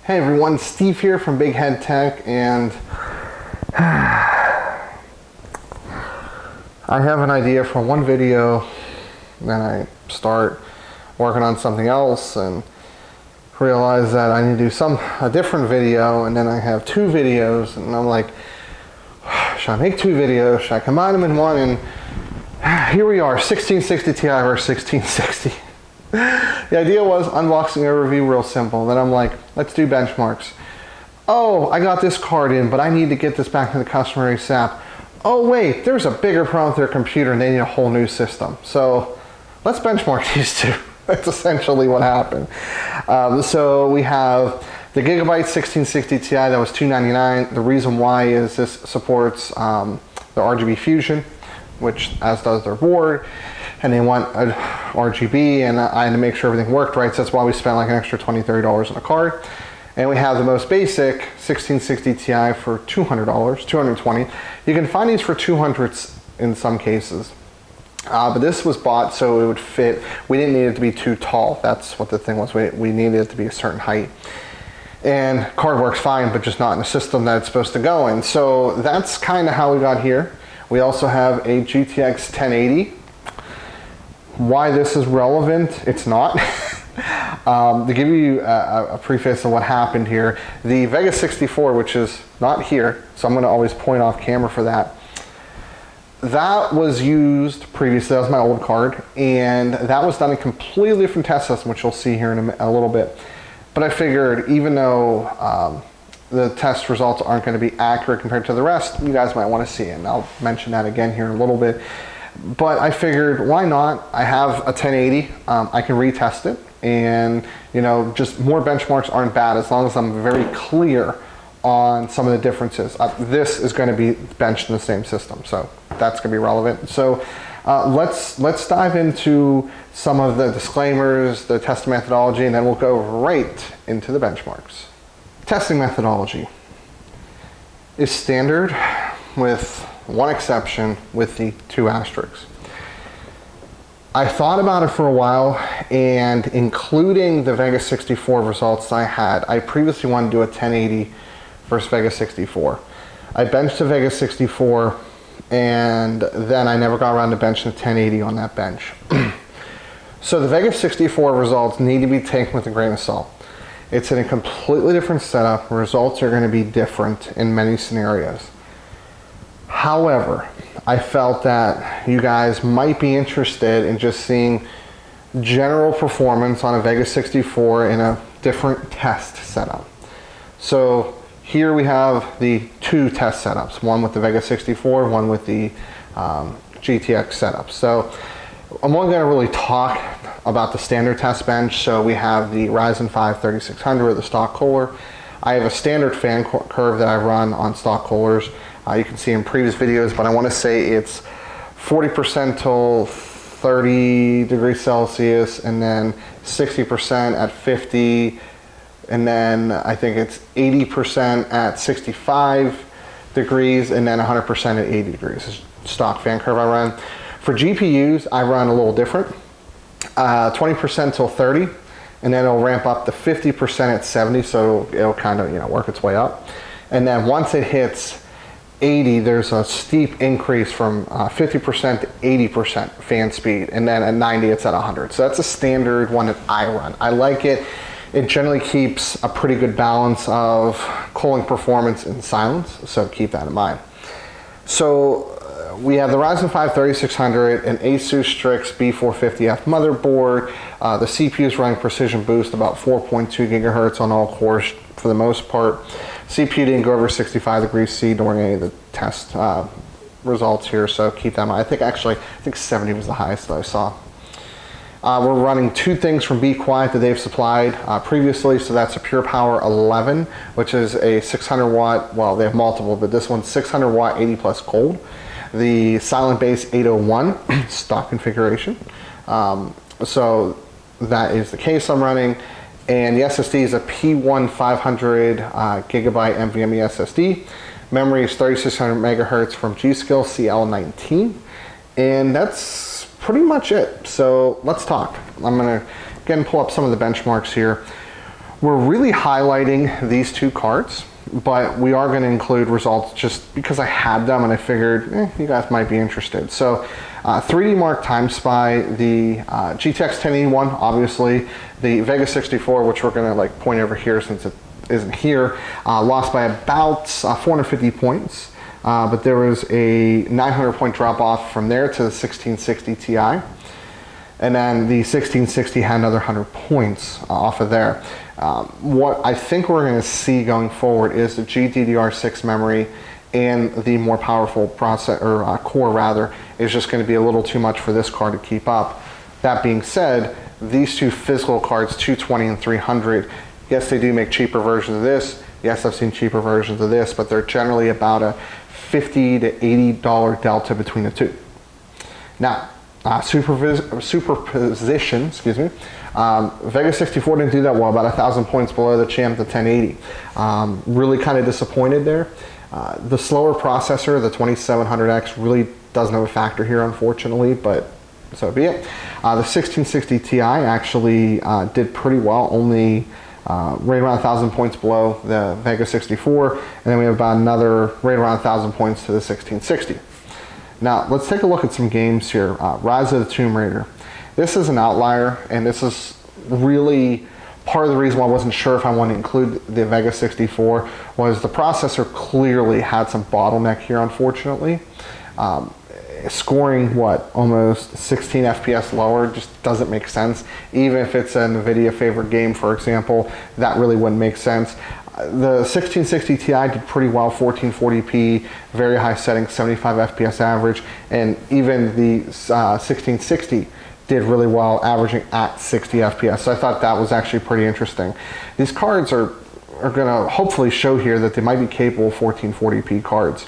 Hey everyone, Steve here from Big Head Tech, and I have an idea for one video, then I start working on something else and realize that I need to do a different video, and then I have two videos, and I'm like, should I make two videos? Should I combine them in one? And here we are, 1660 Ti versus 1660. The idea was unboxing a review real simple. Then I'm like, let's do benchmarks. Oh, I got this card in, but I need to get this back to the customer ASAP. Oh wait, there's a bigger problem with their computer and they need a whole new system. So let's benchmark these two. That's essentially what happened. So we have the Gigabyte 1660 Ti that was $299. The reason why is this supports the RGB Fusion, which as does their board, and they want a RGB, and I had to make sure everything worked right, so that's why we spent like an extra $20, $30 on a card. And we have the most basic 1660 Ti for $200, $220. You can find these for $200 in some cases. But this was bought so it would fit. We didn't need it to be too tall. That's what the thing was. We needed it to be a certain height. And card works fine, but just not in the system that it's supposed to go in. So that's kind of how we got here. We also have a GTX 1080. Why this is relevant, it's not. To give you a preface of what happened here, the Vega 64, which is not here, so I'm going to always point off camera for that. That was used previously, that was my old card, and that was done in a completely different test system, which you'll see here in a little bit. But I figured, even though the test results aren't going to be accurate compared to the rest, you guys might want to see it, and I'll mention that again here in a little bit. But I figured, why not? I have a 1080, I can retest it, and you know, just more benchmarks aren't bad as long as I'm very clear on some of the differences. This is going to be benched in the same system, so that's going to be relevant. So let's dive into some of the disclaimers, the testing methodology, and then we'll go right into the benchmarks. Testing methodology is standard with one exception, with the two asterisks. I thought about it for a while, and including the Vega 64 results I had, I previously wanted to do a 1080 versus Vega 64. I benched the Vega 64, and then I never got around to benching the 1080 on that bench. So the Vega 64 results need to be taken with a grain of salt. It's in a completely different setup. Results are going to be different in many scenarios. However, I felt that you guys might be interested in just seeing general performance on a Vega 64 in a different test setup. So here we have the two test setups, one with the Vega 64, one with the GTX setup. So I'm only going to really talk about the standard test bench. So we have the Ryzen 5 3600, the stock cooler. I have a standard fan curve that I run on stock coolers. You can see in previous videos, but I want to say it's 40% till 30 degrees Celsius, and then 60% at 50, and then I think it's 80% at 65 degrees, and then 100% at 80 degrees. It's stock fan curve I run. For GPUs, I run a little different. 20% till 30, and then it'll ramp up to 50% at 70, so it'll kind of work its way up. And then once it hits 80, there's a steep increase from 50% to 80% fan speed, and then at 90 it's at 100. So that's a standard one that I run. I like it. It generally keeps a pretty good balance of cooling performance and silence, so keep that in mind. So we have the Ryzen 5 3600, an Asus Strix B450F motherboard. The CPU is running Precision Boost, about 4.2 gigahertz on all cores for the most part. CPU didn't go over 65 degrees C during any of the test results here, so keep that in mind. I think 70 was the highest that I saw. We're running two things from Be Quiet that they've supplied previously, so that's a Pure Power 11, which is a 600 watt, well, they have multiple, but this one's 600 watt 80 plus cold. The Silent Base 801 stock configuration. So that is the case I'm running. And the SSD is a P1 500 gigabyte NVMe SSD. Memory is 3600 megahertz from G.Skill CL19. And that's pretty much it. So let's talk. I'm gonna again pull up some of the benchmarks here. We're really highlighting these two cards, but we are going to include results just because I had them and I figured you guys might be interested. So 3D Mark Time Spy, the GTX 1081, obviously, the Vega 64, which we're going to like point over here since it isn't here, lost by about 450 points, but there was a 900 point drop off from there to the 1660 Ti, and then the 1660 had another 100 points off of there. What I think we're going to see going forward is the GDDR6 memory and the more powerful core rather is just going to be a little too much for this card to keep up. That being said, these two physical cards, 220 and 300, yes, they do make cheaper versions of this. Yes, I've seen cheaper versions of this, but they're generally about a $50 to $80 delta between the two. Now, superposition, excuse me. Vega 64 didn't do that well, about 1,000 points below the Champ, the 1080. Really kind of disappointed there. The slower processor, the 2700X, really doesn't have a factor here, unfortunately, but so be it. The 1660 Ti actually did pretty well, only right around 1,000 points below the Vega 64, and then we have about another right around 1,000 points to the 1660. Now, let's take a look at some games here. Rise of the Tomb Raider. This is an outlier, and this is really part of the reason why I wasn't sure if I wanted to include the Vega 64 was the processor clearly had some bottleneck here, unfortunately. Scoring, almost 16 FPS lower just doesn't make sense. Even if it's a NVIDIA favorite game, for example, that really wouldn't make sense. The 1660 Ti did pretty well, 1440p, very high settings, 75 FPS average, and even the 1660 did really well, averaging at 60 FPS. So I thought that was actually pretty interesting. These cards are going to hopefully show here that they might be capable of 1440p cards.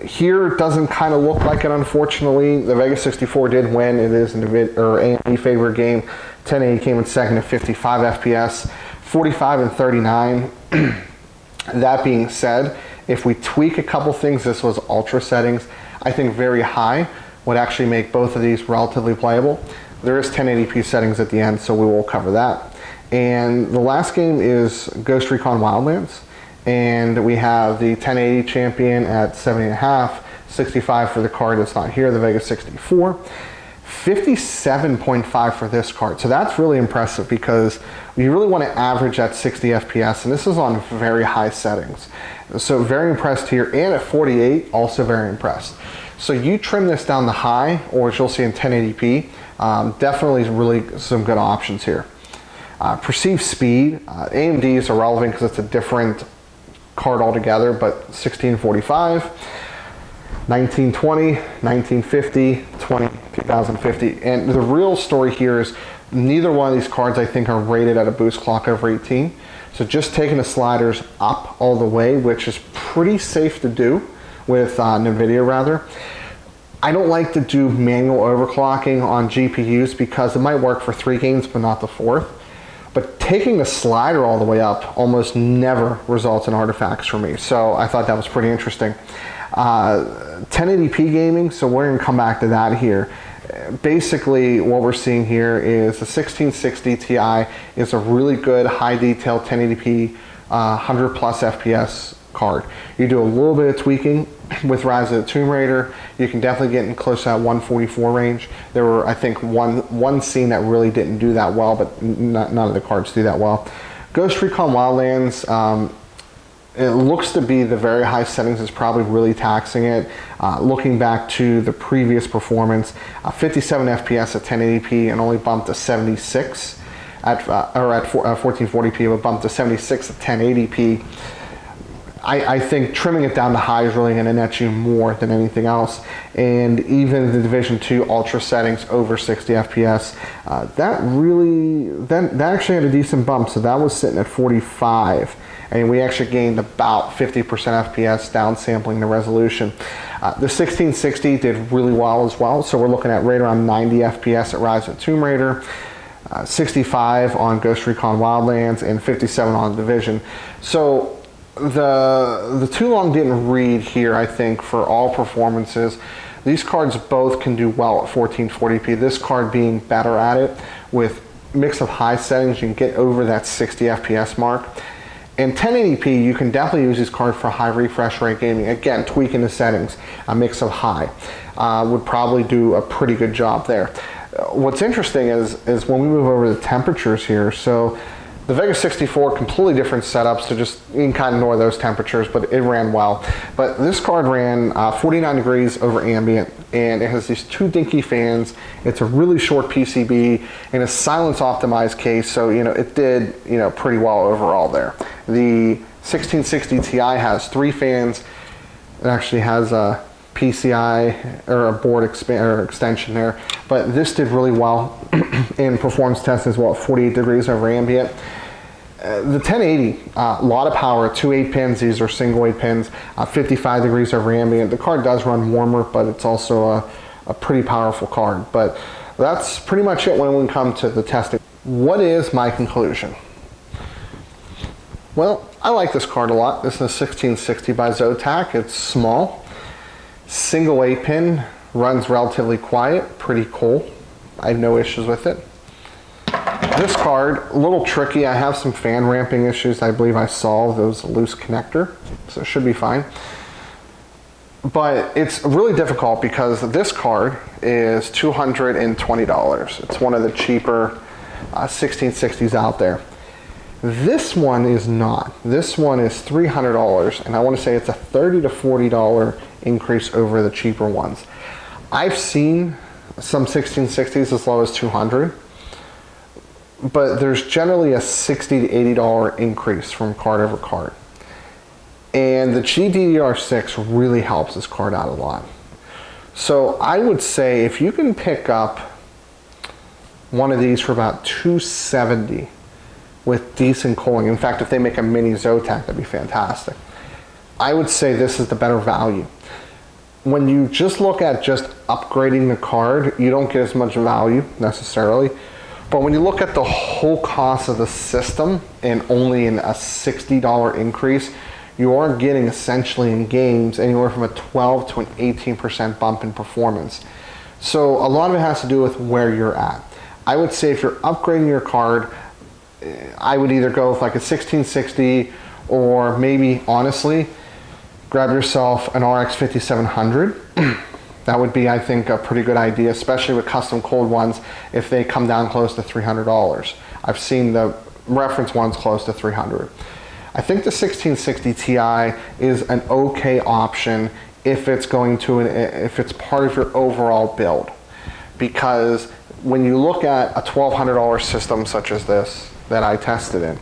Here it doesn't kind of look like it, unfortunately. The Vega 64 did win. It is an AMD favorite game. 1080 came in second at 55 FPS. 45 and 39. That being said, if we tweak a couple things, this was ultra settings, I think very high would actually make both of these relatively playable. There is 1080p settings at the end, so we will cover that. And the last game is Ghost Recon Wildlands, and we have the 1080 champion at 70.5, 65 for the card that's not here, the Vega 64. 57.5 for this card. So that's really impressive because you really want to average at 60 FPS, and this is on very high settings. So very impressed here, and at 48, also very impressed. So you trim this down to high, or as you'll see in 1080p, definitely really some good options here. Perceived speed, AMD is irrelevant because it's a different card altogether, but 1645, 1920, 1950, 2050. And the real story here is neither one of these cards I think are rated at a boost clock over 18. So just taking the sliders up all the way, which is pretty safe to do with NVIDIA rather. I don't like to do manual overclocking on GPUs because it might work for 3 games but not the 4th. But taking the slider all the way up almost never results in artifacts for me. So I thought that was pretty interesting. 1080p gaming, so we're going to come back to that here. Basically, what we're seeing here is the 1660 Ti is a really good high detail 1080p 100 plus FPS card. You do a little bit of tweaking with Rise of the Tomb Raider, you can definitely get in close to that 144 range. There were, I think, one scene that really didn't do that well, but none of the cards do that well. Ghost Recon Wildlands, it looks to be the very high settings is probably really taxing it. Looking back to the previous performance, 57 FPS at 1080p and only bumped to 76 at 1440p, but bumped to 76 at 1080p. I think trimming it down to high is really going to net you more than anything else. And even the Division 2 Ultra settings over 60 FPS, that actually had a decent bump. So that was sitting at 45. And we actually gained about 50% FPS downsampling the resolution. The 1660 did really well as well. So we're looking at right around 90 FPS at Rise of the Tomb Raider, 65 on Ghost Recon Wildlands, and 57 on Division. So the too long didn't read here, I think, for all performances. These cards both can do well at 1440p. This card being better at it with mix of high settings, you can get over that 60 FPS mark. In 1080p, you can definitely use this card for high refresh rate gaming. Again, tweaking the settings, a mix of high would probably do a pretty good job there. What's interesting is when we move over the temperatures here, so the Vega 64, completely different setup, so just, you can kind of ignore those temperatures, but it ran well. But this card ran 49 degrees over ambient, and it has these two dinky fans. It's a really short PCB and a silence optimized case, so it did pretty well overall there. The 1660 Ti has 3 fans. It actually has a PCI or a board extension there, but this did really well in performance tests as well at 48 degrees over ambient. The 1080, a lot of power, 2 8-pins, these are single 8 pins, 55 degrees over ambient. The card does run warmer, but it's also a pretty powerful card. But that's pretty much it when we come to the testing. What is my conclusion? Well, I like this card a lot. This is a 1660 by Zotac. It's small, single 8-pin, runs relatively quiet, pretty cool. I have no issues with it. This card, a little tricky. I have some fan ramping issues. I believe I solved those, loose connector, so it should be fine. But it's really difficult because this card is $220. It's one of the cheaper 1660s out there. This one is not. This one is $300, and I want to say it's a $30 to $40 increase over the cheaper ones. I've seen some 1660s as low as $200, but there's generally a $60 to $80 increase from card over card. And the GDDR6 really helps this card out a lot. So I would say if you can pick up one of these for about $270 with decent cooling, in fact, if they make a mini Zotac, that'd be fantastic. I would say this is the better value. When you just look at just upgrading the card, you don't get as much value necessarily. But when you look at the whole cost of the system and only in a $60 increase, you are getting essentially in games anywhere from a 12 to an 18% bump in performance. So a lot of it has to do with where you're at. I would say if you're upgrading your card, I would either go with like a 1660 or maybe honestly, grab yourself an RX 5700. That would be, I think, a pretty good idea, especially with custom cold ones if they come down close to $300. I've seen the reference ones close to $300. I think the 1660 Ti is an okay option if it's if it's part of your overall build, because when you look at a $1,200 system such as this that I tested in,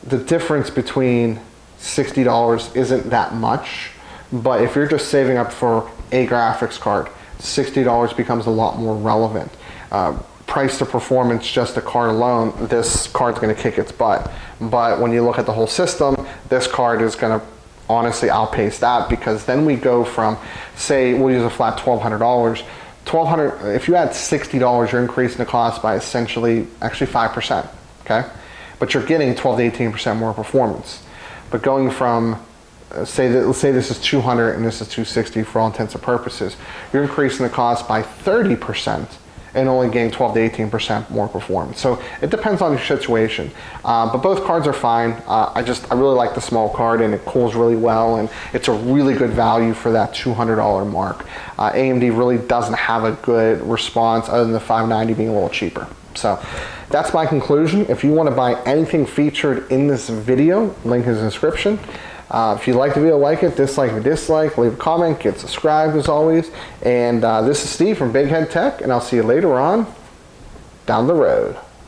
the difference between $60 isn't that much. But if you're just saving up for a graphics card, $60 becomes a lot more relevant. Price to performance, just a card alone, this card's going to kick its butt. But when you look at the whole system, this card is going to honestly outpace that, because then we go from, say, we'll use a flat $1,200. If you add $60, you're increasing the cost by essentially, actually 5%, okay? But you're getting 12 to 18% more performance. But going from, let's say this is 200 and this is 260 for all intents and purposes, you're increasing the cost by 30% and only getting 12 to 18% more performance. So it depends on your situation. But both cards are fine. I really like the small card, and it cools really well, and it's a really good value for that $200 mark. AMD really doesn't have a good response other than the 590 being a little cheaper. So that's my conclusion. If you want to buy anything featured in this video, link in the description. If you like the video, like it, dislike or dislike, leave a comment, get subscribed as always. And this is Steve from Big Head Tech, and I'll see you later on down the road.